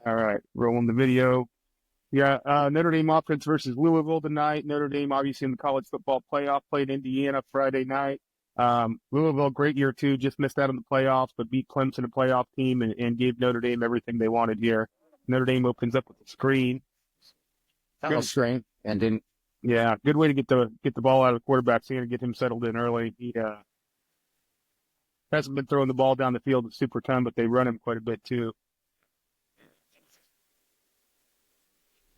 All right, rolling the video. Yeah, Notre Dame offense versus Louisville tonight. Notre Dame, obviously in the college football playoff, played Indiana Friday night. Louisville, great year too, just missed out on the playoffs, but beat Clemson, a playoff team, and gave Notre Dame everything they wanted here. Notre Dame opens up with a screen. That Good, was strange and didn't. yeah, good way to get the ball out of the quarterback's hand and get him settled in early. He hasn't been throwing the ball down the field a super ton, but they run him quite a bit too.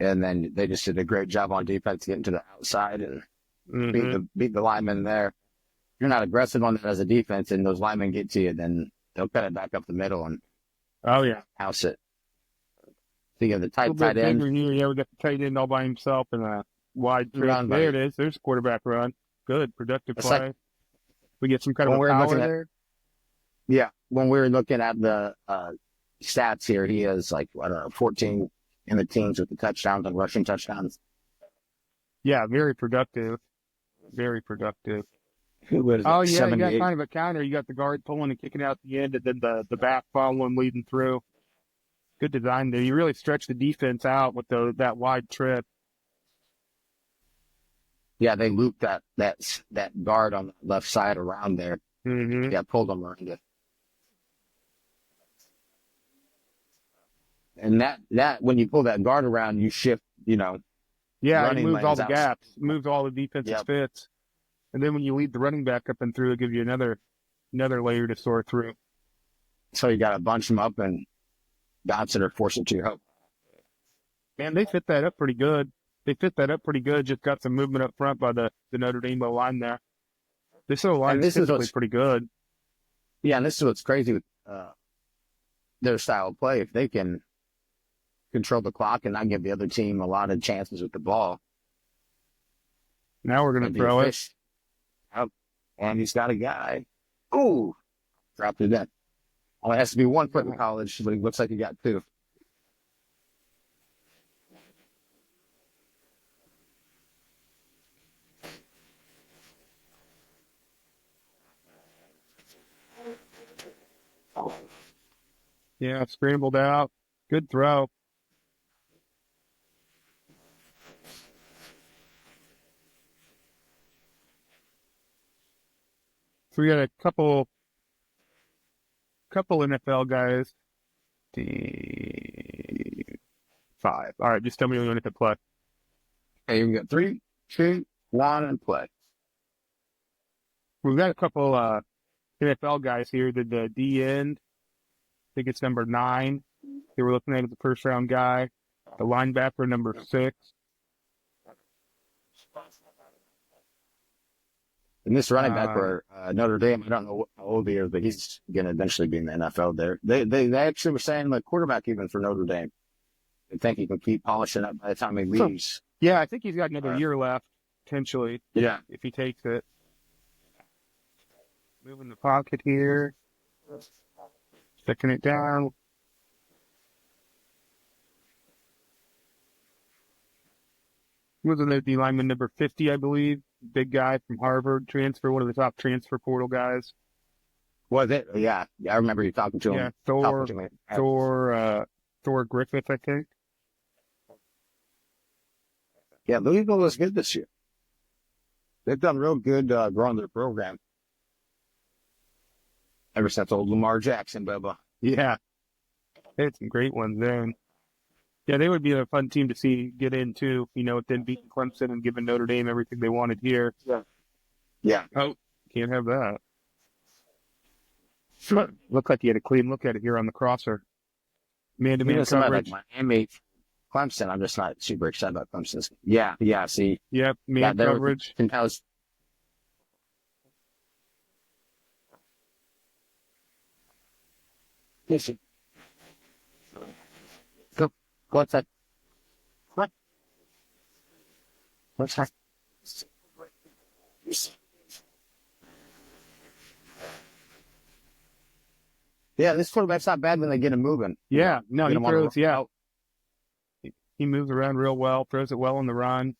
And then they just did a great job on defense getting to the outside and beat the linemen there. If you're not aggressive on that as a defense and those linemen get to you, then they'll cut it back up the middle and Oh yeah, house it. So you have the a little tight bit end. bigger here. Yeah, we got the tight end all by himself and a wide trip. Run There by- it is. There's a quarterback run. Good, productive It's play. like We get some kind of when a we're power looking at there. yeah, when we were looking at the stats here, he has 14 in the teams with the touchdowns and rushing touchdowns. Yeah, very productive. Very productive. What is Oh, it, yeah, you got 78? kind of a counter. You got the guard pulling and kicking out the end, and then the back following, leading through. Good design there. You really stretch the defense out with that wide trip. Yeah, they looped that guard on the left side around there. Mm-hmm. Yeah, pulled them around it. And that when you pull that guard around, you shift, Yeah, it running moves all lanes the out. gaps, moves all the defensive Yep. fits. And then when you lead the running back up and through, it gives you another layer to sort through. So you got to bunch them up and bounce it or force it to your hook. Man, they fit that up pretty good. Just got some movement up front by the Notre Dame line there. This line And is this is typically what's pretty good. yeah, and this is what's crazy with their style of play. If they can control the clock and not give the other team a lot of chances with the ball, Now we're going and to be throw it. efficient. Yep. And he's got a guy. Ooh, dropped it in. Well, it has to be one foot in college, but it looks like he got two. Yeah, scrambled out. Good throw. So we got a couple NFL guys. Five. All right, just tell me when you want to play. Okay, we got 3, 2, 1, and play. We've got a couple NFL guys here. The D end, I think it's number 9. They were looking at the first round guy. The linebacker, number 6. And this running back for Notre Dame, I don't know how old he is, but he's going to eventually be in the NFL there. They actually were saying the quarterback even for Notre Dame. They think he can keep polishing up by the time he leaves. Yeah, I think he's got another year left, potentially. Yeah. If he takes it. Moving the pocket here. Sticking it down. Was an OD lineman number 50, I believe. Big guy from Harvard, one of the top transfer portal guys. Was it? Yeah. I remember you talking to him. Yeah, talking to him. Thor Griffith, I think. Yeah, Louisville was good this year. They've done real good growing their program. Ever since old Lamar Jackson, Bubba. Yeah. They had some great ones then. Yeah, they would be a fun team to see get into, with them beating Clemson and giving Notre Dame everything they wanted here. Yeah. Oh, can't have that. Looked like he had a clean look at it here on the crosser. Man-to-man coverage. Like Miami, Clemson, I'm just not super excited about Clemson. Yeah, see. Yep, man coverage. What's that? What? What's that? Yeah, this quarterback's not bad when they get him moving. Yeah, no, he throws, yeah. He moves around real well, throws it well on the run.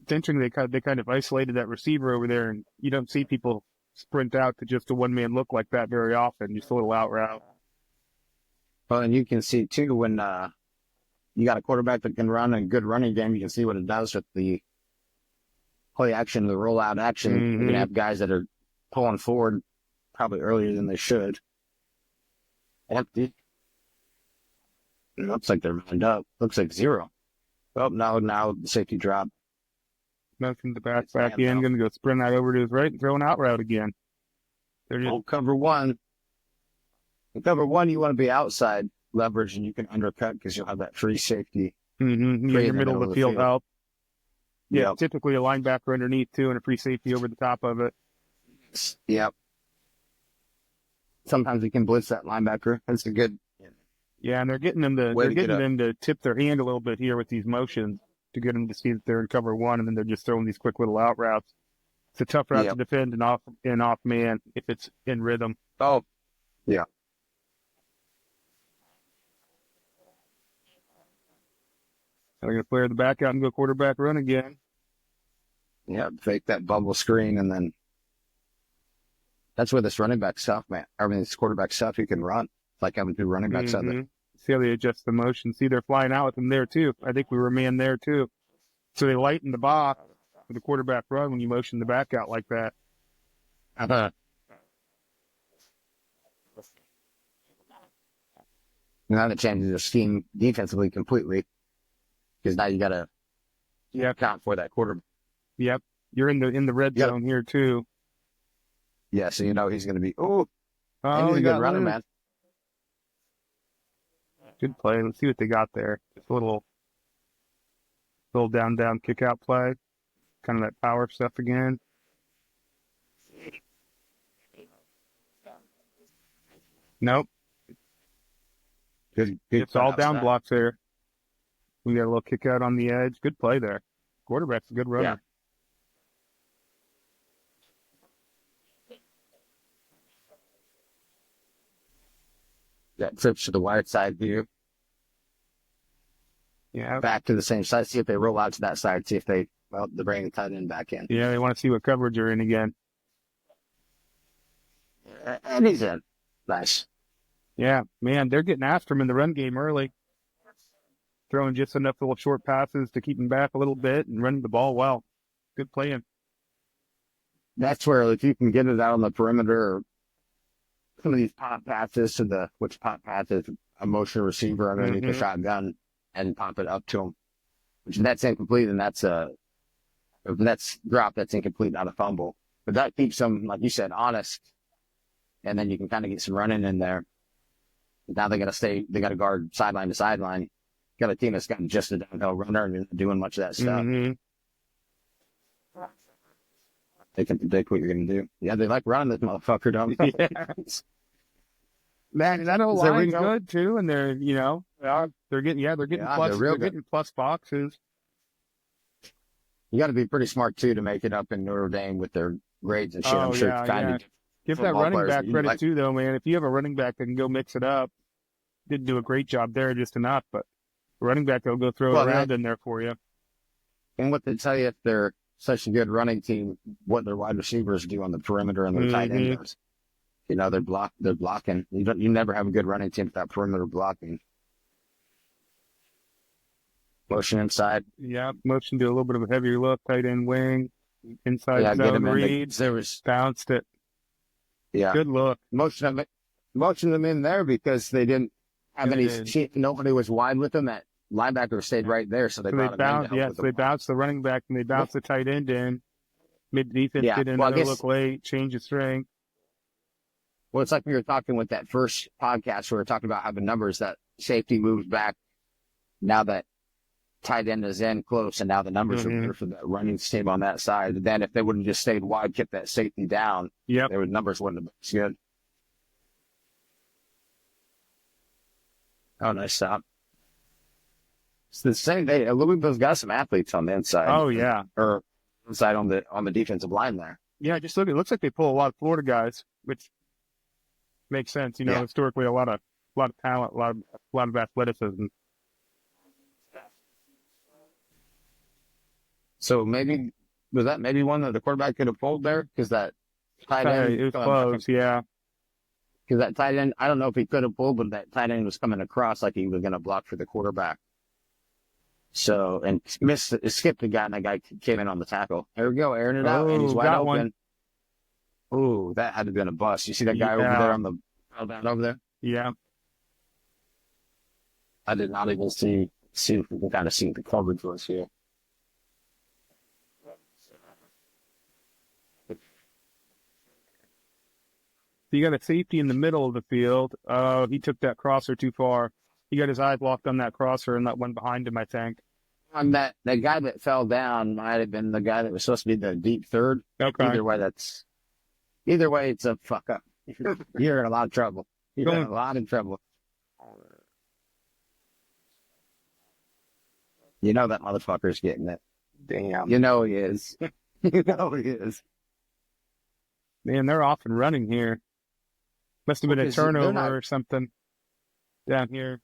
It's interesting they kind of isolated that receiver over there, and you don't see people sprint out to just a one-man look like that very often, just a little out route. Well, and you can see too when you got a quarterback that can run a good running game, you can see what it does with the play action, the rollout action. Mm-hmm. You can have guys that are pulling forward probably earlier than they should. Empty. It looks like they're lined up. Looks like zero. Oh, now the safety drop. Motion the back in. Going to go sprint out over to his right and throw an out route again. Cover one. In cover one, you want to be outside leverage, and you can undercut because you'll have that free safety. Mm-hmm. In your middle of the field help. Yeah, yep. Typically a linebacker underneath too, and a free safety over the top of it. Yep. Sometimes you can blitz that linebacker. That's a good. Yeah, and they're getting them to tip their hand a little bit here with these motions to get them to see that they're in cover one, and then they're just throwing these quick little out routes. It's a tough route to defend and off man if it's in rhythm. Oh, yeah. They're going to flare the back out and go quarterback run again. Yeah, fake that bubble screen, and then that's where this running back stuff, man. I mean, this quarterback stuff, you can run. It's like having two running backs out there. See how they adjust the motion. See, they're flying out with them there, too. I think we were man there, too. So they lighten the box for the quarterback run when you motion the back out like that. Uh-huh. Now that changes the scheme defensively completely because now you got to account for that quarter. Yep. You're in the red zone here, too. Yeah, so you know he's going to be, and he's he a good runner, man. Good play. Let's see what they got there. Just a little down kick out play. Kind of that power stuff again. Nope. Good it's all down blocks there. We got a little kick out on the edge. Good play there. Quarterback's a good runner. That trips to the wide side view. Yeah. Back to the same side. See if they roll out to that side. See if they're bringing the tight end back in. Yeah, they want to see what coverage they're in again. And he's in. Nice. Yeah, man, they're getting after him in the run game early. Throwing just enough little short passes to keep him back a little bit and running the ball well. Good playing. That's where if you can get it out on the perimeter or some of these pop passes which pop passes, a motion receiver underneath the shotgun and pop it up to him. Which that's incomplete and that's drop, that's incomplete, not a fumble. But that keeps them, like you said, honest. And then you can kind of get some running in there. Now they got to guard sideline to sideline. Got a team that's got just a downhill runner and isn't doing much of that stuff. They can predict what you're going to do. Yeah, they like running this motherfucker, don't they? Yes. Man, that whole line's good too, and they're getting plus boxes. You got to be pretty smart too to make it up in Notre Dame with their grades and shit. I'm sure it's kind of give that running back credit too, though, man. If you have a running back that can go mix it up, didn't do a great job there, just enough, but a running back will go throw it around in there for you. And what they tell you if they're such a good running team, what their wide receivers do on the perimeter and their tight ends. You know, they're blocking. You never have a good running team without perimeter blocking. Motion inside. Yeah, motion to a little bit of a heavier look, tight end wing, inside zone read. Bounced it. Yeah. Good look. Motion them in there because they didn't have any. Nobody was wide with them. That linebacker stayed right there, so they bounced. They bounced the running back and they bounced the tight end in. Mid defense did another look late, change of strength. Well, it's like we were talking with that first podcast where we were talking about having numbers that safety moves back. Now that tight end is in close, and now the numbers are there for the running team on that side. Then if they would have just stayed wide, kept that safety down, numbers wouldn't have been as good. Oh, nice stop. It's the same day. Louisville's got some athletes on the inside. Oh, yeah. Or inside on the defensive line there. Yeah, just look. It looks like they pull a lot of Florida guys, which makes sense. You know, historically, a lot of talent, a lot of athleticism. So was that one that the quarterback could have pulled there? Because that tight end. It was close, yeah. Because that tight end, I don't know if he could have pulled, but that tight end was coming across like he was going to block for the quarterback. So, and skipped the guy, and that guy came in on the tackle. There we go, airing it out, and he's wide got open. one. Oh, that had to have been a bust. You see that guy over there on the down over there? Yeah. I did not even see if we can kind of see the coverage was here. You got a safety in the middle of the field. He took that crosser too far. He got his eyes locked on that crosser and that one behind him, I think. On that guy that fell down might have been the guy that was supposed to be the deep third. Okay. Either way, it's a fuck up. You're in a lot of trouble. You're in a lot of trouble. You know that motherfucker's getting it. Damn. You know he is. You know he is. Man, they're off and running here. Must have been a turnover or something down here.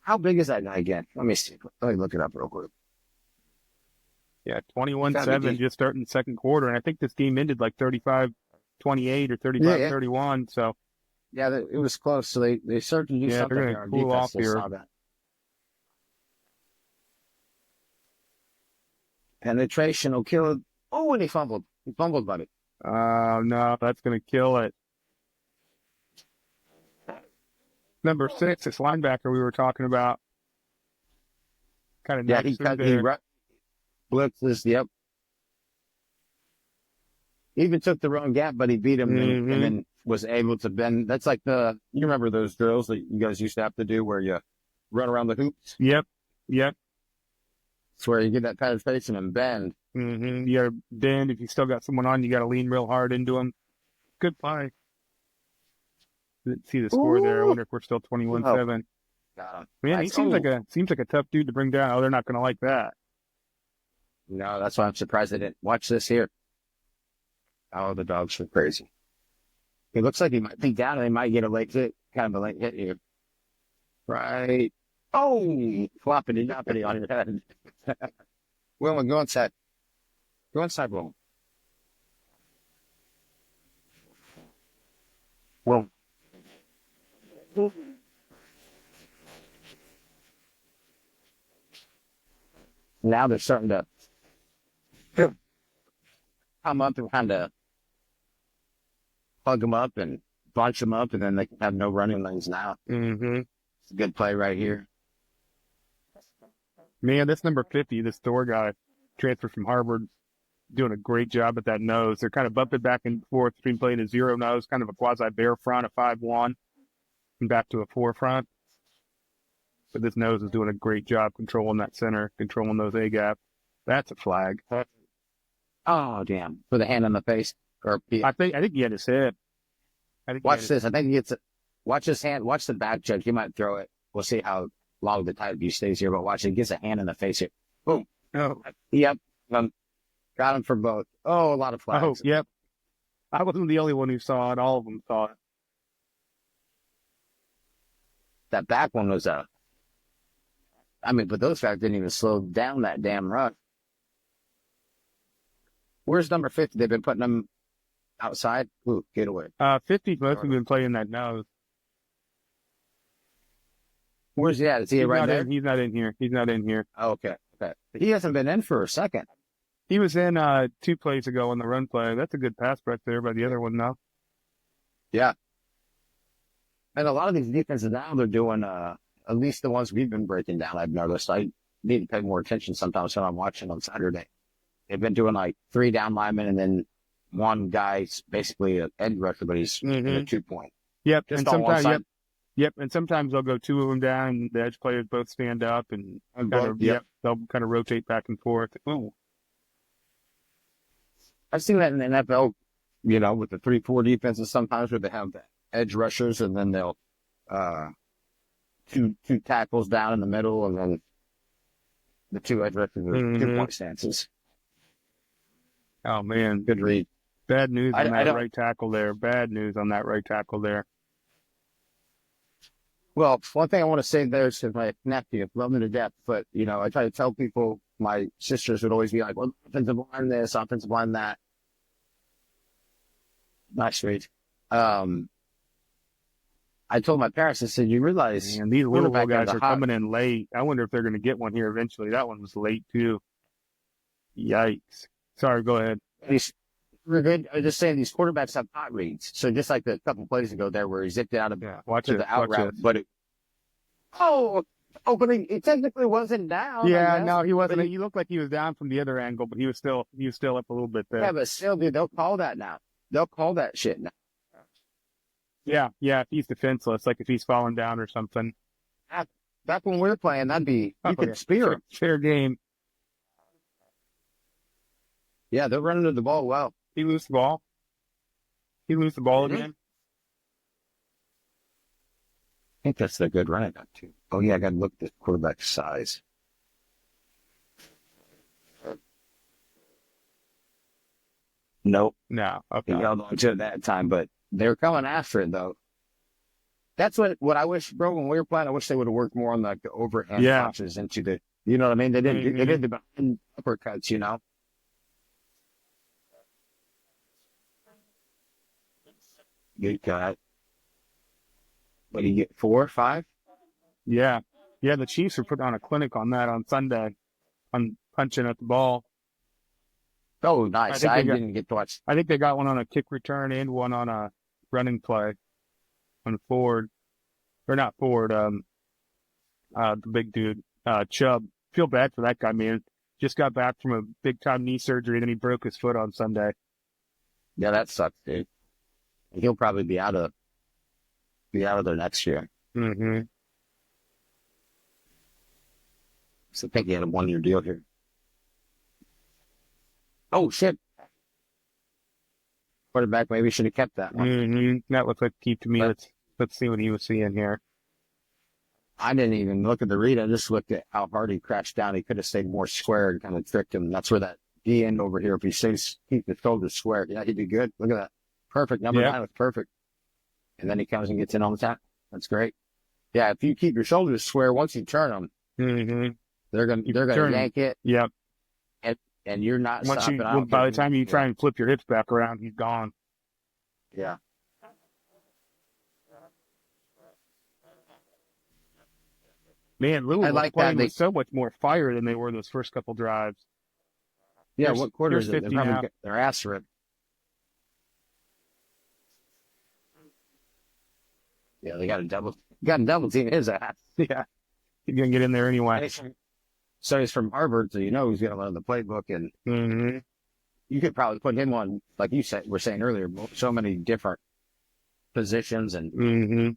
How big is that guy again? Let me see. Let me look it up real quick. Yeah, 21-7 just starting the second quarter. And I think this game ended like 35-28 or 35-31. So yeah, it was close. So they started to do something. They're going to cool off here. Penetration will kill it. Oh, and he fumbled. He fumbled, buddy. No, that's going to kill it. Number 6, this linebacker we were talking about. Kind of he blitzes. Yep. He even took the wrong gap, but he beat him and then was able to bend. That's like you remember those drills that you guys used to have to do where you run around the hoops? Yep. It's where you get that penetration and bend. Mm-hmm. You got to bend. If you still got someone on, you got to lean real hard into them. Good play. Didn't see the score there. I wonder if we're still 21-7. Man, he seems like a tough dude to bring down. Oh, they're not going to like that. No, that's why I'm surprised they didn't. Watch this here. Oh, the dogs are crazy. It looks like he might be down and they might get a late hit, kind of a late hit here. Right. Oh, floppity-doppity on your head. Wilma, go inside. Go inside, Wilma. Well, now they're starting to come up and kind of plug them up and bunch them up, and then they can have no running lanes now. Mm-hmm. It's a good play right here. Man, this number 50, this Thor guy, transferred from Harvard, doing a great job at that nose. They're kind of bumping back and forth between playing a zero nose, kind of a quasi-bear front, a 5-1, and back to a 4 front. But this nose is doing a great job controlling that center, controlling those A-gap. That's a flag. Oh, damn. With a hand on the face. I think he had his hip. Watch this. I think he gets it. Watch his hand. Watch the back check. He might throw it. We'll see how long the tight view stays here, but watch it. He gets a hand in the face here. Boom. Oh. Yep. Got him for both. Oh, a lot of flags. Oh, yep. I wasn't the only one who saw it. All of them saw it. That back one was but those guys didn't even slow down that damn run. Where's number 50? They've been putting them outside. Ooh, get away. 50's mostly been playing that nose. Where's he at? Is he right there? He's not in here. He's not in here. Oh, okay. He hasn't been in for a second. He was in 2 plays ago on the run play. That's a good pass right there by the other one now. Yeah. And a lot of these defenses now, they're doing, at least the ones we've been breaking down, I've noticed. I need to pay more attention sometimes when I'm watching on Saturday. They've been doing like 3 down linemen and then one guy's basically an end rusher, but he's in a 2-point. Yep. Just and sometimes, Yep. And sometimes they'll go 2 of them down and the edge players both stand up and they'll kind of rotate back and forth. Oh. I've seen that in the NFL, with the 3-4 defenses sometimes where they have the edge rushers and then they'll two tackles down in the middle and then the 2 edge rushers are 2-point stances. Oh, man. Good read. Bad news on that right tackle there. Bad news on that right tackle there. Well, one thing I want to say there is to my nephew, love him to death, but, I try to tell people my sisters would always be like, well, offensive line this, offensive line that. Not straight. I told my parents, I said, you realize And these Louisville quarterback has guys a are hot, coming in late. I wonder if they're going to get one here eventually. That one was late too. Yikes. Sorry, go ahead. we're good. I was just saying these quarterbacks have hot reads. So just like the couple plays ago there where he zipped it out of Watch to it. the out Watch route, it. but but he technically wasn't down. Yeah, I guess. no, he wasn't. But He looked like he was down from the other angle, but he was still up a little bit there. yeah, but still, dude, they'll call that now. They'll call that shit now. Yeah, if he's defenseless, like if he's falling down or something. Back when we were playing, that'd be you could yeah. spear him. Fair game. Yeah, they're running to the ball well. He lose the ball. He lose the ball Mhm. again. I think that's the good running back too. Oh yeah, I got to look at the quarterback's size. Nope, No. he Okay. held on to it that time, but they were coming after it though. That's what I wish, bro. When we were playing, I wish they would have worked more on like the overhand Yeah. punches into the. You know what I mean? They didn't. They did the behind uppercuts. You know. Good guy. What do you get? 4 or 5? Yeah. The Chiefs are putting on a clinic on that on Sunday, on punching at the ball. Oh, nice. I didn't get to watch. I think they got one on a kick return and one on a running play on Ford, or not Ford. The big dude, Chubb. Feel bad for that guy, man. Just got back from a big time knee surgery, then he broke his foot on Sunday. Yeah, that sucks, dude. He'll probably be out of there next year. Mm-hmm. So I think he had a 1-year deal here. Oh shit! Quarterback maybe should have kept that one. Mm-hmm. That looks like a keep to me. But- Let's see what he was seeing here. I didn't even look at the read. I just looked at how hard he crashed down. He could have stayed more square and kind of tricked him. That's where that D end over here, if he stays, keep the shoulders square, yeah, he'd be good. Look at that. Perfect. Number 9 was perfect. And then he comes and gets in on the tap. That's great. Yeah, if you keep your shoulders square, once you turn them, Mm-hmm. they're gonna yank it. Yep. And you're not Once stopping. by the time you try and flip your hips back around, he's gone. Yeah. Man, Louisville like playing that. with so much more fire than they were those first couple drives. Yeah, Here's- what quarter here's is it? They're 50 probably now. get their ass ripped. Yeah, they got a double team his ass. Yeah. He's going to get in there anyway. So he's from Harvard, so you know he's going to learn the playbook, and Mm-hmm. you could probably put him on, like you said, were saying earlier, so many different positions and Mm-hmm.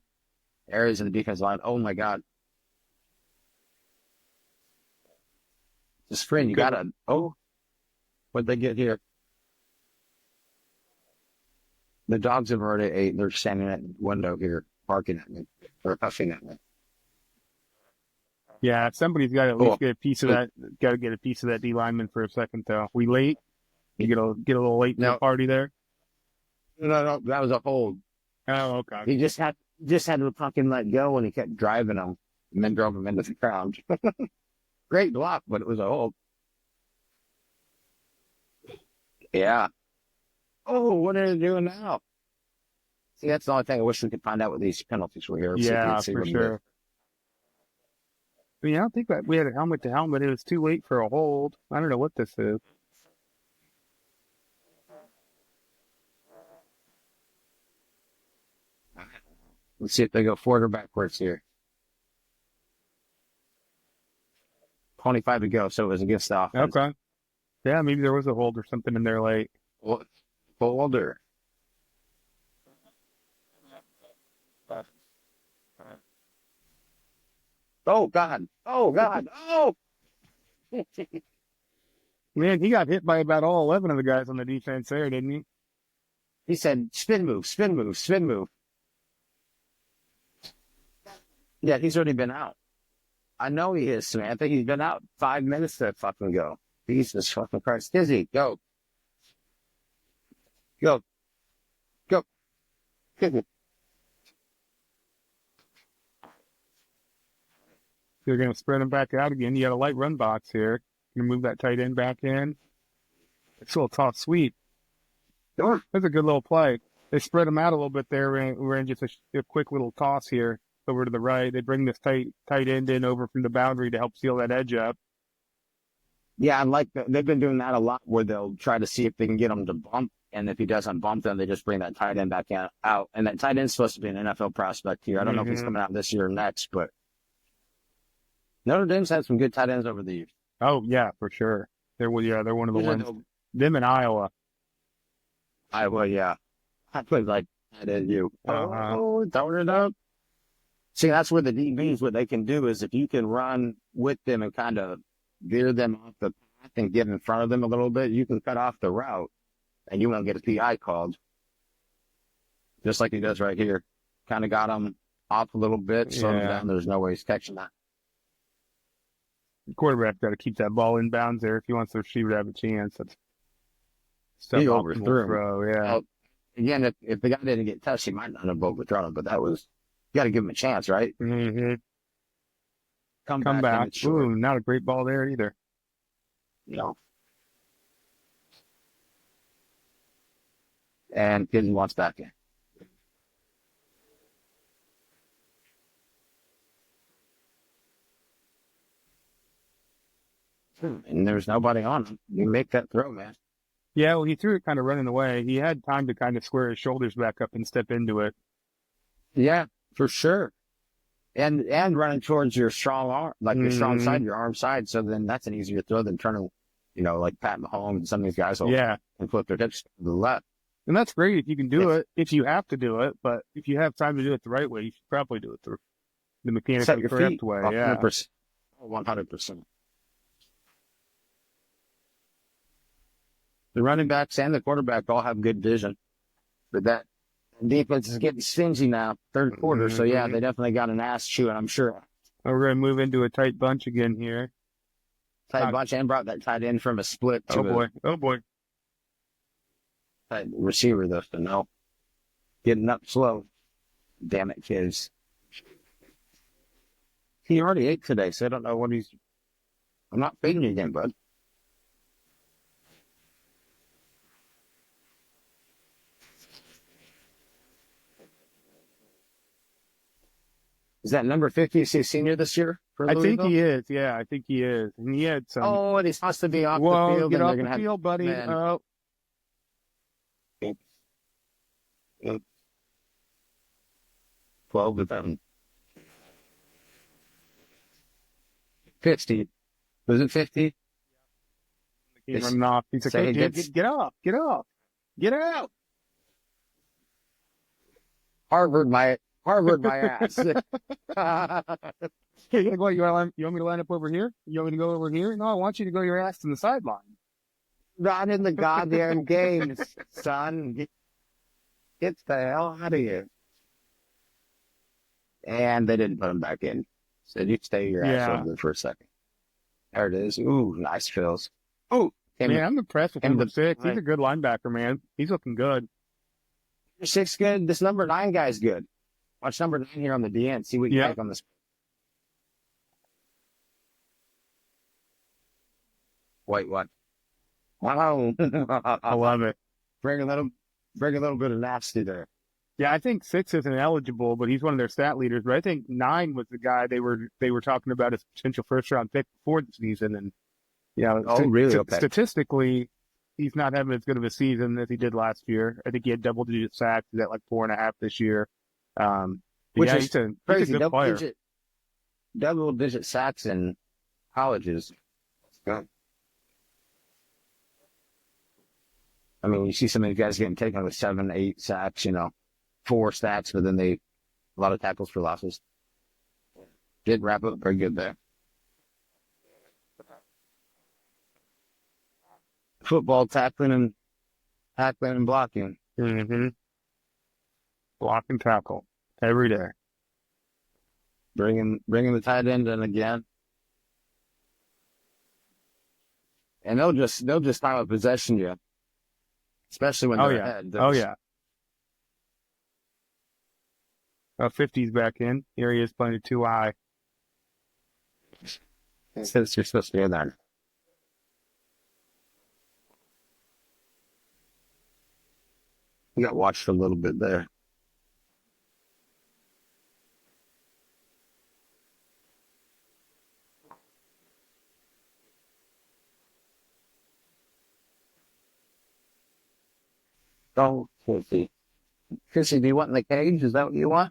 areas in the defense line. Oh my God. The screen, you gotta, what'd they get here? The dogs have already ate. They're standing at the window here, barking at me, or puffing at me. Yeah, somebody's got to at least get a piece of that. Got to get a piece of that D lineman for a second, though. We late? You get a little late to the party there? No, that was a hold. Oh, okay. He just had to fucking let go, and he kept driving him, and then drove him into the ground. Great block, but it was a hold. Yeah. Oh, what are they doing now? See, that's the only thing I wish we could find out what these penalties were here. Yeah, for sure. I mean, I don't think that we had a helmet to helmet. It was too late for a hold. I don't know what this is. Let's see if they go forward or backwards here. 25 to go, so it was against the offense. Okay. Yeah, maybe there was a hold or something in there late. Holder. Oh, God. Oh, God. Oh! Man, he got hit by about all 11 of the guys on the defense there, didn't he? He said, spin move, spin move, spin move. Yeah, he's already been out. I know he is, Samantha. He's been out 5 minutes to fucking go. Jesus fucking Christ. Izzy, go. Go. Go. They're going to spread him back out again. You got a light run box here. Gonna move that tight end back in. It's a little toss sweep. Sure. That's a good little play. They spread them out a little bit there. We're in just a quick little toss here over to the right. They bring this tight end in over from the boundary to help seal that edge up. Yeah, I like that. They've been doing that a lot where they'll try to see if they can get him to bump. And if he doesn't bump them, they just bring that tight end back out. And that tight end's supposed to be an NFL prospect here. I don't know if he's coming out this year or next, but Notre Dame's had some good tight ends over the years. Oh, yeah, for sure. They're one of the ones. Them in Iowa. Iowa, yeah. I played like that at you. Uh-huh. Throwing it up. See, that's where the DBs, what they can do is if you can run with them and kind of veer them off the path and get in front of them a little bit, you can cut off the route and you won't get a PI called. Just like he does right here. Kind of got him off a little bit, slowed him down. There's no way he's catching that. The quarterback got to keep that ball in bounds there if he wants the receiver to have a chance. He overthrew him. Throw, yeah. Well, again, if the guy didn't get touched, he might not have overthrown him, but that was, you got to give him a chance, right? Mm-hmm. Come back. Ooh, not a great ball there either. No. And Kidden wants back in. And there's nobody on him. You make that throw, man. Yeah, well, he threw it kind of running away. He had time to kind of square his shoulders back up and step into it. Yeah, for sure. And running towards your strong arm, like your strong side, your arm side. So then that's an easier throw than turning, like Pat Mahomes and some of these guys will and flip their hips to the left. And that's great if you can do it, if you have to do it. But if you have time to do it the right way, you should probably do it the mechanically correct way. 100%. 100%. The running backs and the quarterback all have good vision. But that defense is getting stingy now, third quarter. So, yeah, they definitely got an ass chewing, I'm sure. We're going to move into a tight bunch again here. Tight bunch and brought that tight end from a split to Oh, boy. Tight receiver, though, so no. Getting up slow. Damn it, kids. He already ate today, so I don't know what I'm not feeding you again, bud. Is that number 50? Is he a senior this year? I think he is. Yeah, I think he is. And he had some. Oh, and he's supposed to be off the field. Get off the field, buddy. Man. Oh. 12 with them. 50. Was it 50? He's running off. He's like, hey, get off. Get off. Get out. Harvard my ass. Hey, what, you want me to line up over here? You want me to go over here? No, I want you to go your ass to the sideline. Not in the goddamn games, son. Get the hell out of here. And they didn't put him back in. So you stay your ass over there for a second. There it is. Ooh, nice fills. Oh, man, I'm impressed with number 6. He's a good linebacker, man. He's looking good. 6 good. This number 9 guy's good. Watch number 9 here on the DN. See what you take on this. Wait, what? Wow. I love it. Bring a little bit of nasty there. Yeah, I think 6 isn't eligible, but he's one of their stat leaders. But I think 9 was the guy they were talking about as potential first-round pick before the season. And really? Okay. Statistically, he's not having as good of a season as he did last year. I think he had double-digit sacks. He's at like 4.5 this year. Which is crazy. He's a good player. Double-digit sacks in colleges. Good. I mean, you see some of these guys getting taken with 7, 8 sacks, 4 sacks, but then a lot of tackles for losses. Did wrap up very good there. Football tackling and blocking. Mm-hmm. Block and tackle every day. Bringing the tight end in again. And they'll just time a possession you. Especially when they're ahead. Oh, yeah. 50's back in. Here he is playing it too high. Since you're supposed to be in there. I got watched a little bit there. Oh, Chrissy. Chrissy, do you want in the cage? Is that what you want?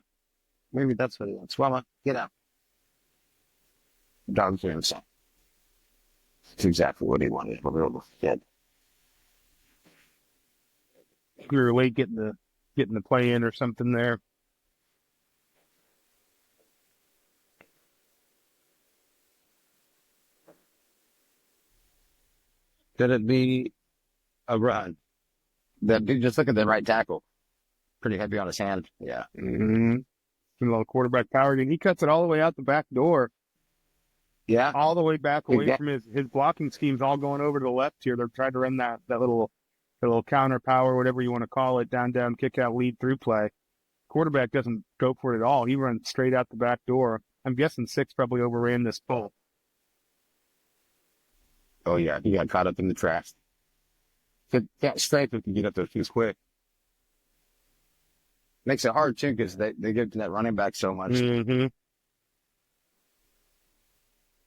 Maybe that's what he wants. Well, get out. Dog's doing something. That's exactly what he wanted when we were little kid. We were late getting the play in or something there. Could it be a run? Just look at the right tackle. Pretty heavy on his hand. Yeah. Mm-hmm. A little quarterback power, and he cuts it all the way out the back door. Yeah. All the way back away from his blocking scheme's all going over to the left here. They're trying to run that little counter power, whatever you want to call it, down, kick out, lead through play. Quarterback doesn't go for it at all. He runs straight out the back door. I'm guessing 6 probably overran this pull. Oh, yeah. He got caught up in the trash. Can't strength if you get up there too quick. Makes it hard, too, because they give to that running back so much. Mm-hmm.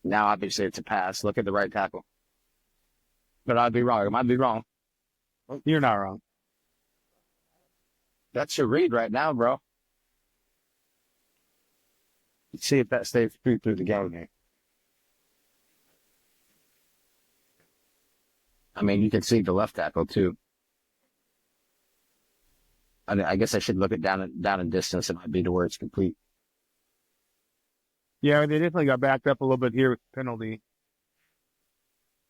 Now, obviously, it's a pass. Look at the right tackle. But I'd be wrong. I might be wrong. You're not wrong. That's your read right now, bro. Let's see if that stays through the game here. I mean, you can see the left tackle, too. I guess I should look at down in distance. It might be to where it's complete. Yeah, they definitely got backed up a little bit here with the penalty.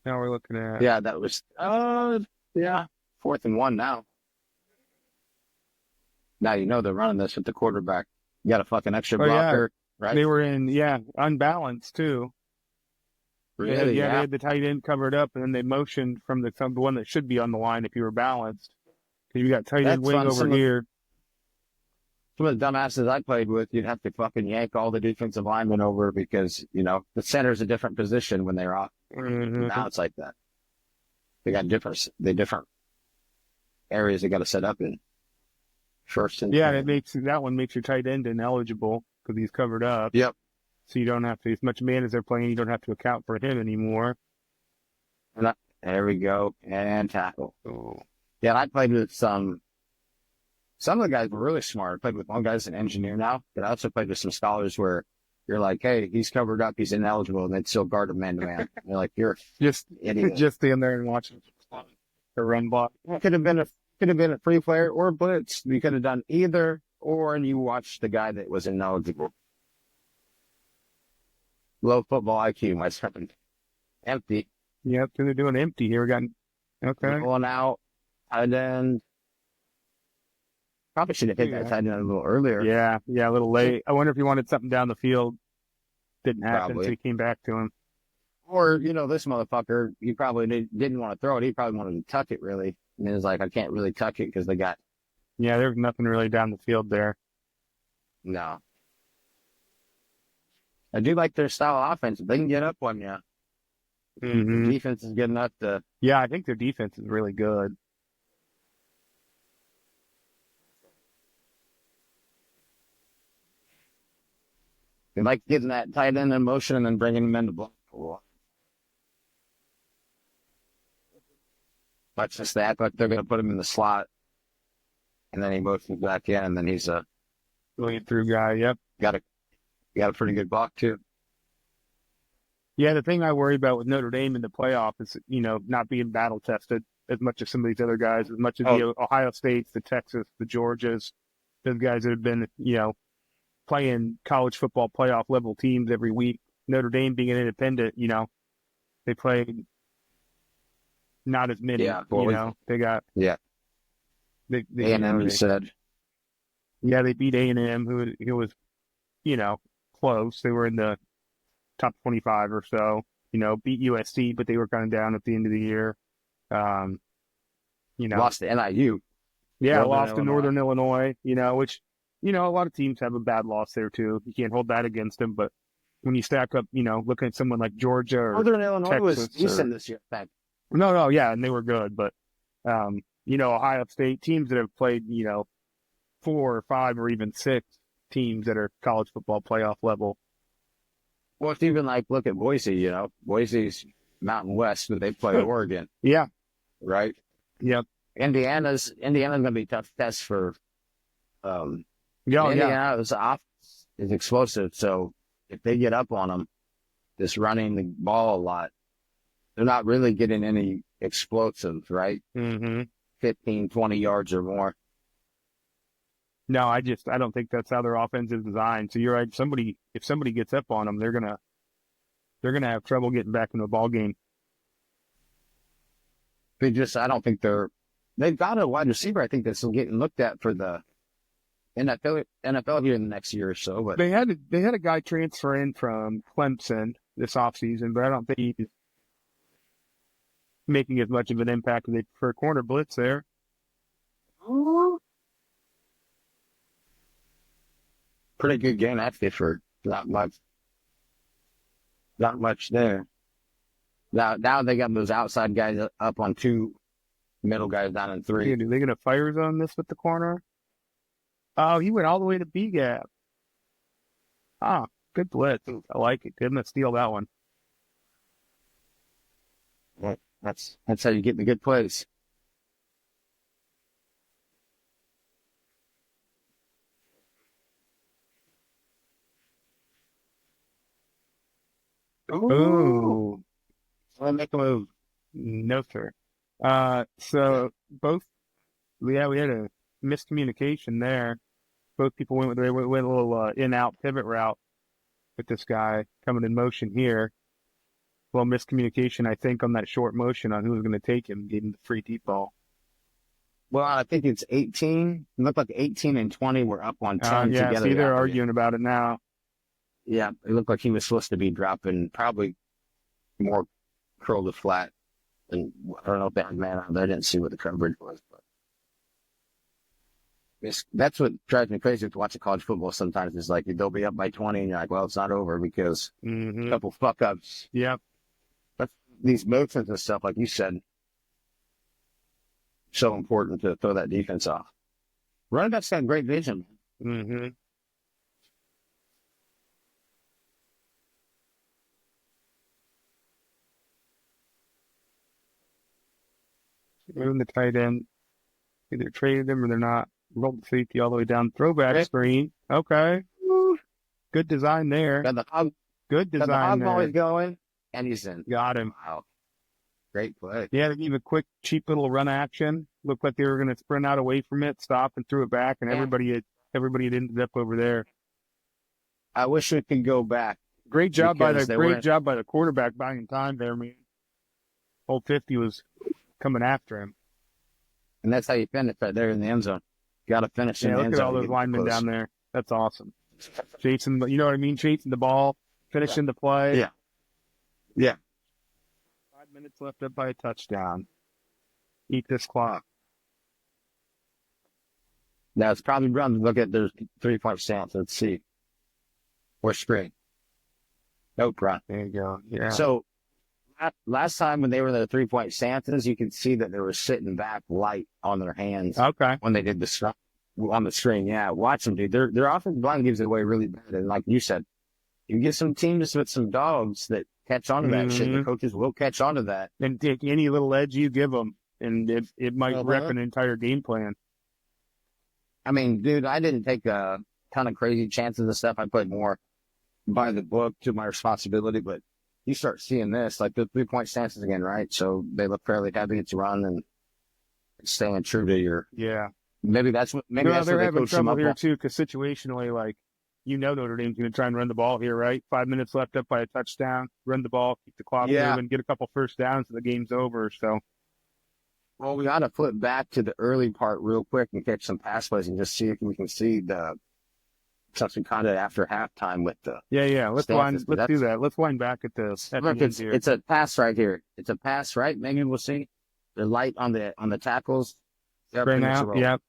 Now we're looking at... Yeah, that was... yeah. 4th and 1 now. Now you know they're running this with the quarterback. You got a fucking extra blocker, right? They were unbalanced, too. Really? They had the tight end covered up, and then they motioned from the one that should be on the line if you were balanced. Because you got tight end wing over here. Some of the dumbasses I played with, you'd have to fucking yank all the defensive linemen over because, the center's a different position when they're off. Mm-hmm. Now it's like that. They got different areas they got to set up in. First and that one makes your tight end ineligible because he's covered up. Yep. So you don't have to, as much man as they're playing, you don't have to account for him anymore. There we go. And tackle. Oh. Yeah, and I played with some of the guys were really smart. I played with one guy's an engineer now, but I also played with some scholars where you're like, hey, he's covered up, he's ineligible, and they'd still guard him man-to-man. You're like, you're just idiot. Just stand there and watch the run block. It could have been a free player or a blitz. You could have done either, or and you watched the guy that was ineligible. Low football IQ, my friend. Empty. Yep, they're doing empty here. We got rolling out, tight end. Probably should have hit that tight end a little earlier. Yeah, a little late. I wonder if he wanted something down the field. Didn't happen, so he came back to him. Or, this motherfucker, he probably didn't want to throw it. He probably wanted to tuck it, really. And he was like, I can't really tuck it because they got... Yeah, there's nothing really down the field there. No. I do like their style of offense. They can get up on you. Mm-hmm. The defense is good enough to... Yeah, I think their defense is really good. They like getting that tight end in motion and then bringing him in to block. Watch this, they act like they're going to put him in the slot. And then he motions back in, and then he's a... lead through guy, yep. Got a pretty good block, too. Yeah, the thing I worry about with Notre Dame in the playoff is, not being battle tested as much as some of these other guys, as much as the Ohio States, the Texas, the Georgias, those guys that have been, playing college football playoff level teams every week. Notre Dame being an independent, they played not as many, they got, they A&M, you said. Yeah, they beat A&M, who was, close. They were in the top 25 or so, beat USC, but they were kind of down at the end of the year. Lost to NIU. Yeah, lost to Northern Illinois, which, a lot of teams have a bad loss there too. You can't hold that against them, but when you stack up, looking at someone like Georgia or Northern Illinois Texas was decent this year, in fact. No, yeah, and they were good, but, Ohio State teams that have played, 4 or 5 or even 6 teams that are college football playoff level. Well, it's even like, look at Boise, Boise's Mountain West, but they play Oregon. Yeah. Right? Yep. Indiana's going to be a tough test for, Yeah. Indiana's offense is explosive. So if they get up on them, just running the ball a lot, they're not really getting any explosives, right? Mm-hmm. 15, 20 yards or more. No, I don't think that's how their offense is designed. So you're right. If somebody gets up on them, they're gonna have trouble getting back into a ball game. I don't think they've got a wide receiver. I think that's getting looked at for the NFL here in the next year or so. But they had a guy transfer in from Clemson this offseason, but I don't think he's making as much of an impact as they prefer. Corner blitz there. Pretty good game actually for not much there. Now they got those outside guys up on 2, middle guys down in 3. Are they gonna fire zone this with the corner? Oh, he went all the way to B gap. Ah, good blitz. I like it. Didn't steal that one. That's how you get the good plays. Ooh. I'll make a move. No, sir. So we had a miscommunication there. Both people went a little in-out pivot route with this guy coming in motion here. Well, miscommunication, I think, on that short motion on who was going to take him, gave him the free deep ball. Well, I think it's 18. It looked like 18 and 20 were up on 10 yeah, together. See, they're arguing about it now. Yeah, it looked like he was supposed to be dropping probably more curl to flat. And I don't know if that man out there didn't see what the coverage was. But that's what drives me crazy with watching college football sometimes. Is like they'll be up by 20 and you're like, well, it's not over because a couple fuck-ups. Yep. But these motions and stuff, like you said, so important to throw that defense off. Running back's got great vision. Mm-hmm. Moving the tight end. Either traded them or they're not. Rolled the safety all the way down. Throwback screen. Okay. Good design there. Got the hog. Good design got the hog there. always going, and he's in. Got him. Wow. Great play. Yeah, they gave a quick, cheap little run action. Looked like they were going to sprint out away from it, stop, and threw it back, and everybody had ended up over there. I wish it could go back. Great job by the quarterback buying time there, man. Old 50 was coming after him. And that's how you finish right there in the end zone. Got to finish in the end zone. Look at all those linemen down there. That's awesome. Chasing, you know what I mean? Chasing the ball, finishing the play. Yeah. Yeah. 5 minutes left up by a touchdown. Eat this clock. Now it's probably run. Look at there's 3-point stance. Let's see. Or screen. Nope, run. There you go. Yeah. So last time when they were in the 3-point stances, you could see that they were sitting back light on their hands. Okay. When they did the on the screen. Yeah, watch them, dude. Their offensive line gives it away really bad. And like you said, you get some teams with some dogs that catch on to that shit. The coaches will catch on to that. And take any little edge you give them, and it might wreck an entire game plan. I mean, dude, I didn't take a ton of crazy chances and stuff. I played more by the book to my responsibility, but you start seeing this, like the 3-point stances again, right? So they look fairly heavy to run and staying true to your. Yeah. Maybe that's what. Maybe that's they're what they having coach them trouble up here on. too, because situationally, like Notre Dame's going to try and run the ball here, right? 5 minutes left up by a touchdown. Run the ball, keep the clock moving, get a couple first downs, and the game's over. So. Well, we got to flip back to the early part real quick and catch some pass plays and just see if we can see the something kind of after halftime with the. Yeah. Let's do that. Let's wind back at the. Look, it's a pass right here. It's a pass, right? Maybe we'll see the light on the tackles. Right now, yep.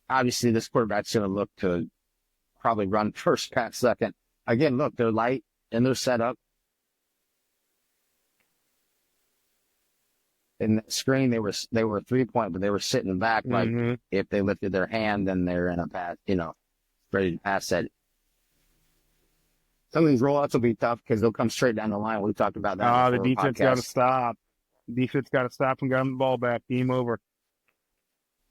Obviously, this quarterback's going to look to probably run first, pass second. Again, look, they're light and they're set up. in the screen, they were 3-point, but they were sitting back. Like if they lifted their hand, then they're in a pass, ready to pass that. Some of these rollouts will be tough because they'll come straight down the line. We talked about that. The defense got to stop. Defense got to stop and get the ball back. Game over.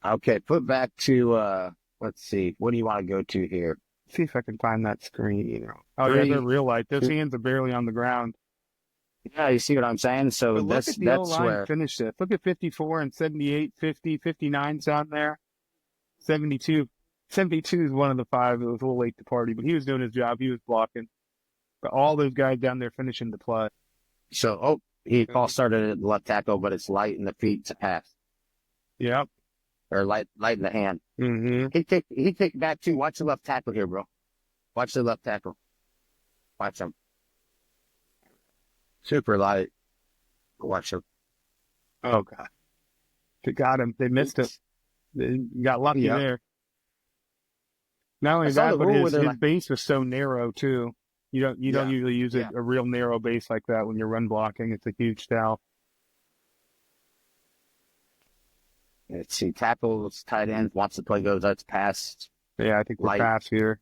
Okay, put back to, let's see. What do you want to go to here? See if I can find that screen. Oh, yeah, they're real light. Those hands are barely on the ground. Yeah, you see what I'm saying? So that's where. Finish this. Look at 54 and 78, 50, 59's down there. 72. 72 is one of the five that was a little late to party, but he was doing his job. He was blocking. But all those guys down there finishing the play. So, he false started at the left tackle, but it's light in the feet to pass. Yep. Or light in the hand. Mm-hmm. He kicked back too. Watch the left tackle here, bro. Watch the left tackle. Watch him. Super light. Watch him. Oh, God. They got him. They missed it. They got lucky there. Not only that, but his base was so narrow, too. You don't usually use a real narrow base like that when you're run blocking. It's a huge foul. Let's see. Tackles, tight ends. Once the play goes, that's pass. Yeah, I think we're pass here.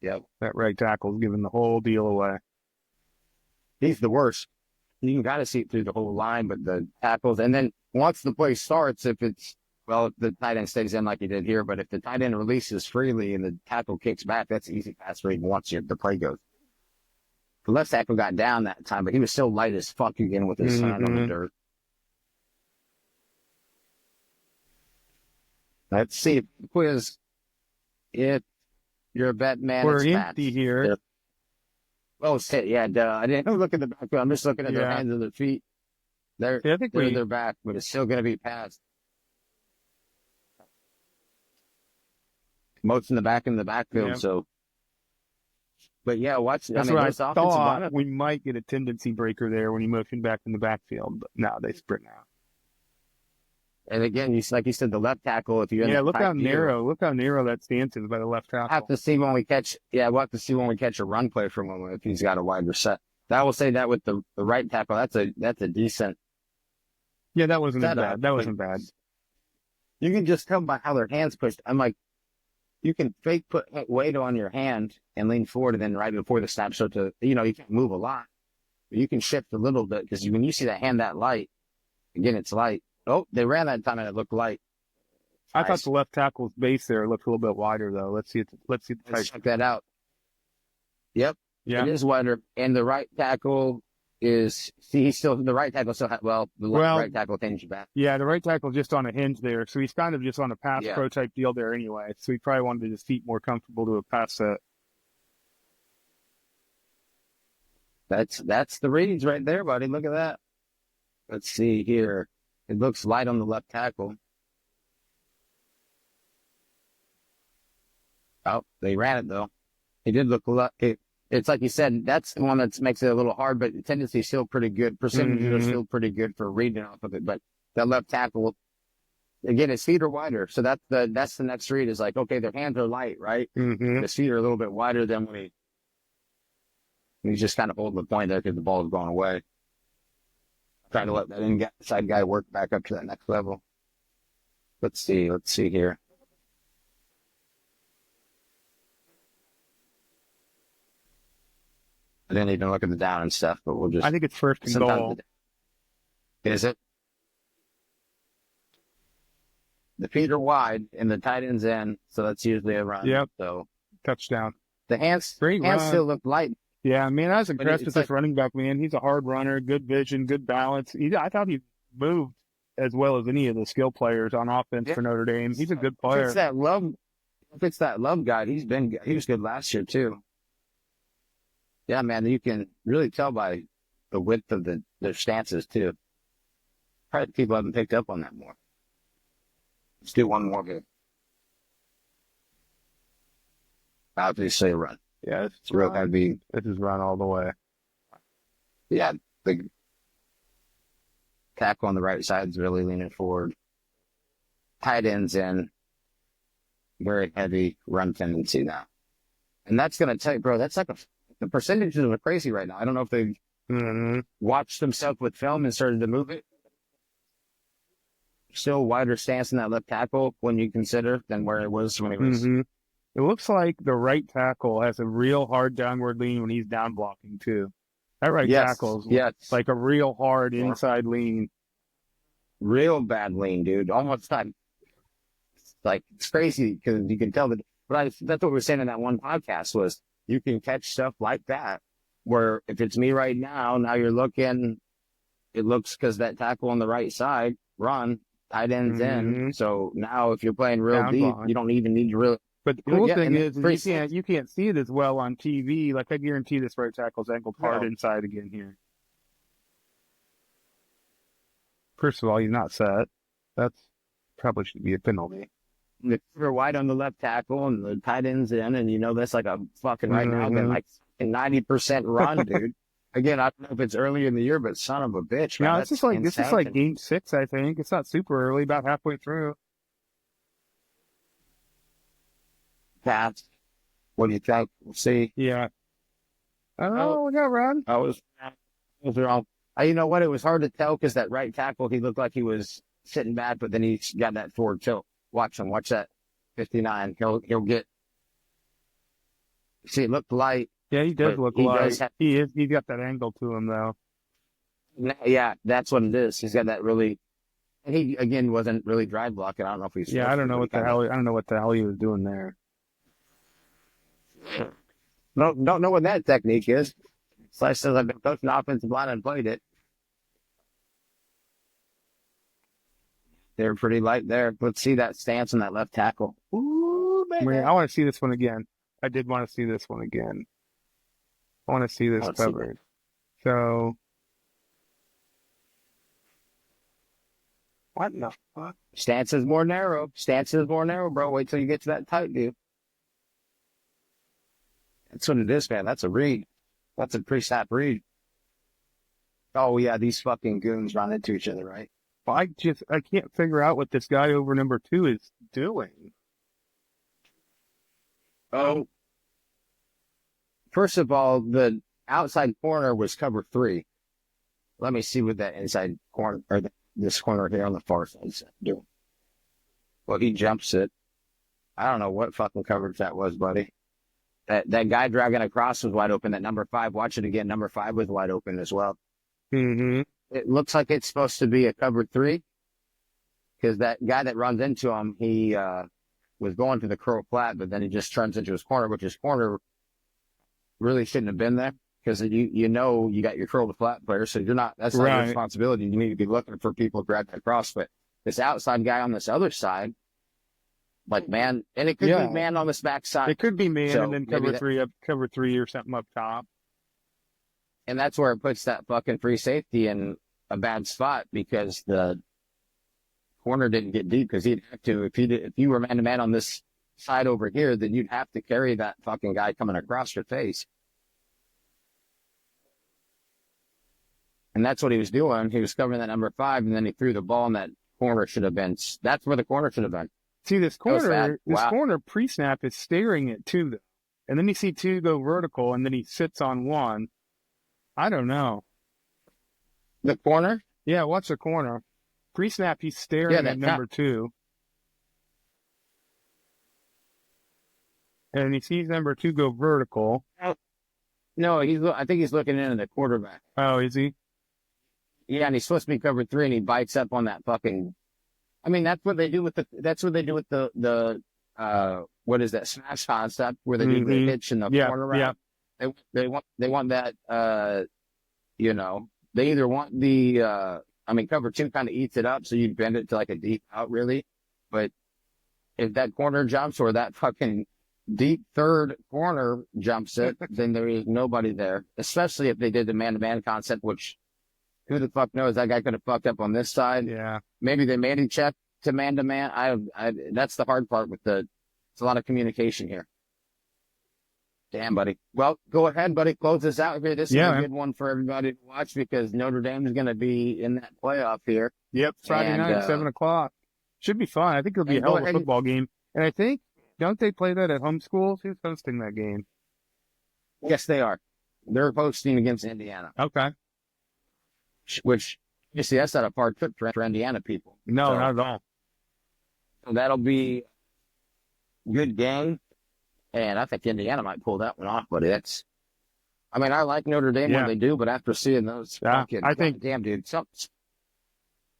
Yep. That right tackle's giving the whole deal away. He's the worst. You got to see it through the whole line, but the tackles. And then once the play starts, if the tight end stays in like he did here, but if the tight end releases freely and the tackle kicks back, that's an easy pass read once the play goes. The left tackle got down that time, but he was still light as fuck again with his hand on the dirt. Let's see. Quiz. If you're a bet man, we're empty here. Oh, shit. Yeah, duh. I didn't look at the back. I'm just looking at their hands and their feet. They're back, but it's still going to be passed. Most in the backfield. So, but yeah, watch. That's what I thought. We might get a tendency breaker there when you motion back in the backfield, but no, they sprint out. And again, like you said, the left tackle. If you look how narrow that stance is by the left tackle. We'll have to see when we catch. Yeah, we'll have to see when we catch a run play from him if he's got a wide reset. I will say that with the right tackle, that's a decent. Yeah, that wasn't bad. That wasn't bad. You can just tell by how their hands pushed. I'm like, you can fake put weight on your hand and lean forward, and then right before the snap, so you can't move a lot, but you can shift a little bit because when you see that hand that light, again, it's light. Oh, they ran that time and it looked light. I thought the left tackle's base there looked a little bit wider though. Let's check that out. Yep. Yeah. It is wider. And the right tackle the right tackle still right tackle hinge back. Yeah, the right tackle's just on a hinge there. So he's kind of just on a pass pro type deal there anyway. So he probably wanted his feet more comfortable to a pass set. That's the reads right there, buddy. Look at that. Let's see here. It looks light on the left tackle. Oh, they ran it though. It did look it's like you said, that's the one that makes it a little hard, but the tendency is still pretty good. Percentages are still pretty good for reading off of it. But that left tackle, again, his feet are wider. So that's the next read is like, okay, their hands are light, right? His feet are a little bit wider than when he's just kind of holding the point there because the ball is going away. Trying to let that inside guy work back up to that next level. Let's see here. I didn't even look at the down and stuff, but we'll just. I think it's first and goal. Is it? The feet are wide and the tight end's in, so that's usually a run. Yep. So touchdown. The hands still look light. Yeah, man, I was impressed with this running back, man. He's a hard runner, good vision, good balance. I thought he moved as well as any of the skill players on offense for Notre Dame. He's a good player. If it's that Love guy, he was good last year too. Yeah, man, you can really tell by the width of their stances too. Probably people haven't picked up on that more. Let's do one more here. Obviously a run. Yeah, it's real heavy. This is run all the way. Yeah, the tackle on the right side is really leaning forward. Tight ends in. Very heavy run tendency now. And that's going to tell you, bro, that's like the percentages are crazy right now. I don't know if they've watched themselves with film and started to move it. still wider stance in that left tackle when you consider than where it was when he was. Mm-hmm. It looks like the right tackle has a real hard downward lean when he's down blocking too. That right tackle is Yes. like a real hard inside lean. Real bad lean, dude. Almost like it's crazy because you can tell that. But that's what we were saying in that one podcast was you can catch stuff like that where if it's me right now you're looking, it looks because that tackle on the right side run tight ends in. So now if you're playing real deep, you don't even need to really. But the cool thing is you can't see it as well on TV. Like I guarantee this right tackle's angled hard inside again here. First of all, he's not set. That's probably should be a penalty. If you're wide on the left tackle and the tight end's in, and you know that's like a fucking right now, then like a 90% run, dude. Again, I don't know if it's early in the year, but son of a bitch. No, it's just like this is like game 6, I think. It's not super early, about halfway through. That's what do you think? We'll see. Yeah. Oh, we got run. I was wrong. You know what? It was hard to tell because that right tackle, he looked like he was sitting back, but then he got that forward tilt. Watch him. Watch that 59. He'll get. See, it looked light. Yeah, he does look light. He's got that angle to him though. Yeah, that's what it is. He's got that really. And he again wasn't really drive blocking. I don't know if he's. Yeah, I don't know what the hell he was doing there. Don't know what that technique is. Slash says I've been coaching offensive line and played it. They're pretty light there. Let's see that stance on that left tackle. Ooh, man. I want to see this one again. I did want to see this one again. I want to see this covered. So, what the fuck? Stance is more narrow. Stance is more narrow, bro. Wait till you get to that tight view. That's what it is, man. That's a read. That's a pre-snap read. Oh, yeah, these fucking goons run into each other, right? Well, I can't figure out what this guy over number 2 is doing. Oh. First of all, the outside corner was cover 3. Let me see what that inside corner, or this corner here on the far side is doing. Well, he jumps it. I don't know what fucking coverage that was, buddy. That guy dragging across was wide open. That number 5, watch it again. Number 5 was wide open as well. Mm-hmm. It looks like it's supposed to be a cover 3 because that guy that runs into him, he was going to the curl flat, but then he just turns into his corner, which his corner really shouldn't have been there because you know you got your curl to flat player, so you're not. That's not your responsibility. You need to be looking for people to grab that across. But this outside guy on this other side, like man, and it could be man on this back side. It could be man, so and then cover three or something up top. And that's where it puts that fucking free safety in a bad spot because the corner didn't get deep because he'd have to if you were man to man on this side over here, then you'd have to carry that fucking guy coming across your face. And that's what he was doing. He was covering that number 5, and then he threw the ball, and that corner should have been. That's where the corner should have been. See, this corner pre-snap is staring at 2, though. And then you see 2 go vertical, and then he sits on 1. I don't know. The corner? Yeah, watch the corner. Pre-snap, he's staring at number 2. And he sees number 2 go vertical. No, I think he's looking into the quarterback. Oh, is he? Yeah, and he's supposed to be cover 3, and he bites up on that fucking. I mean, that's what they do with the what is that smash concept where they do the hitch in the corner route. Yeah. They want that. They either want the. Cover 2 kind of eats it up, so you bend it to like a deep out, really. But if that corner jumps or that fucking deep third corner jumps it, then there is nobody there. Especially if they did the man-to-man concept, which who the fuck knows? That guy could have fucked up on this side. Yeah. Maybe they made a check to man-to-man. That's the hard part with it's a lot of communication here. Damn, buddy. Well, go ahead, buddy. Close this out here. This is a good one for everybody to watch because Notre Dame is going to be in that playoff here. Yep, Friday night, 7 o'clock. Should be fun. I think it'll be a hell of a football game. And I think, don't they play that at home schools? Who's hosting that game? Yes, they are. They're hosting against Indiana. Okay. Which You see, that's not a hard trip for Indiana people. No, So, not at all. so that'll be a good game. And I think Indiana might pull that one off, but I mean, I like Notre Dame when they do, but after seeing those fucking, I think, damn, dude,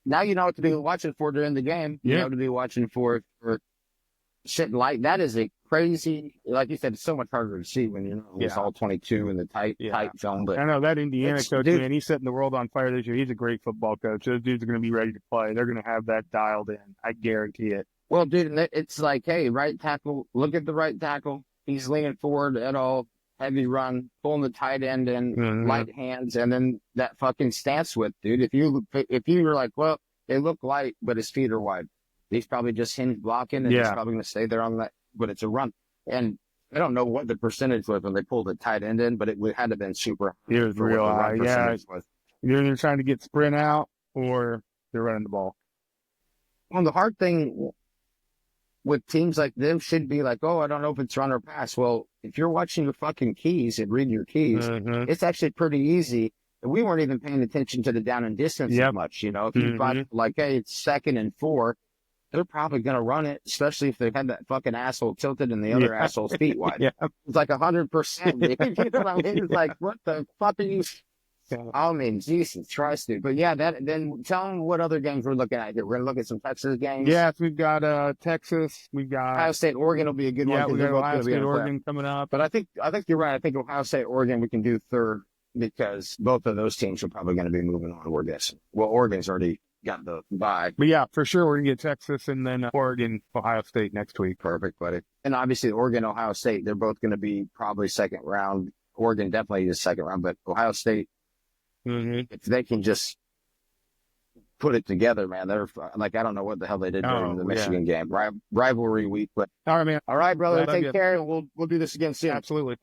now you know what to be watching for during the game. You know what to be watching for shit like that is a crazy, like you said, it's so much harder to see when it's all 22 in the tight zone. But I know that Indiana coach, man, he's setting the world on fire this year. He's a great football coach. Those dudes are going to be ready to play. They're going to have that dialed in. I guarantee it. Well, dude, it's like, hey, right tackle, look at the right tackle. He's leaning forward at all, heavy run, pulling the tight end in, light hands, and then that fucking stance width, dude. If you were like, well, they look light, but his feet are wide. He's probably just hinge blocking, and he's probably going to stay there on that, but it's a run. And I don't know what the percentage was when they pulled the tight end in, but it had to have been super. It was real high, yeah. Either they're trying to get sprint out, or they're running the ball. Well, the hard thing with teams like them should be like, oh, I don't know if it's run or pass. Well, if you're watching your fucking keys and reading your keys, it's actually pretty easy. We weren't even paying attention to the down and distance as much. If you find like, hey, it's 2nd and 4, they're probably going to run it, especially if they had that fucking asshole tilted and the other asshole's feet wide. It's like 100%. You know what I mean? It's like, what the fuck are you? I mean, Jesus Christ, dude. But yeah, then tell them what other games we're looking at here. We're going to look at some Texas games. Yes, we've got Texas. We've got Ohio State, Oregon will be a good one. Yeah, we got Ohio State, Oregon coming up. But I think you're right. I think Ohio State, Oregon, we can do third because both of those teams are probably going to be moving on, we're guessing. Well, Oregon's already got the bye. But yeah, for sure, we're going to get Texas and then Oregon, Ohio State next week. Perfect, buddy. And obviously, Oregon, Ohio State, they're both going to be probably second round. Oregon definitely is second round, but Ohio State, if they can just put it together, man, they're like, I don't know what the hell they did during the Michigan game. Rivalry week. But all right, man. All right, brother. Take care. And we'll do this again soon. Absolutely.